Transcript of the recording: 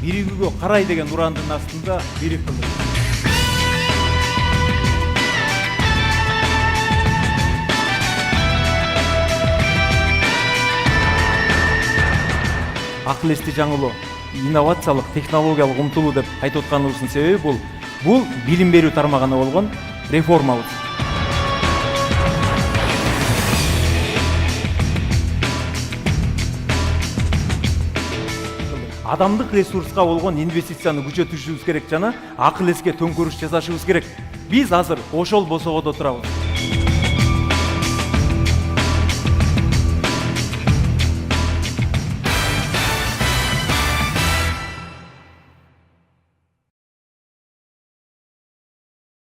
Биригүүгө карай деген урандын астында бирик кылдык. Акыл эсти жаңылоо, инновациялык, технологиялык умтулуу деп айтып атканыбыздын себеби бул билим берүү тармагына болгон реформабыз. Адамдык ресурска болгон инвестицияны күчөтүшүбүз керек жана акыл эске төңкөрүш жасашыбыз керек. Биз азыр ошол босогодо турабыз.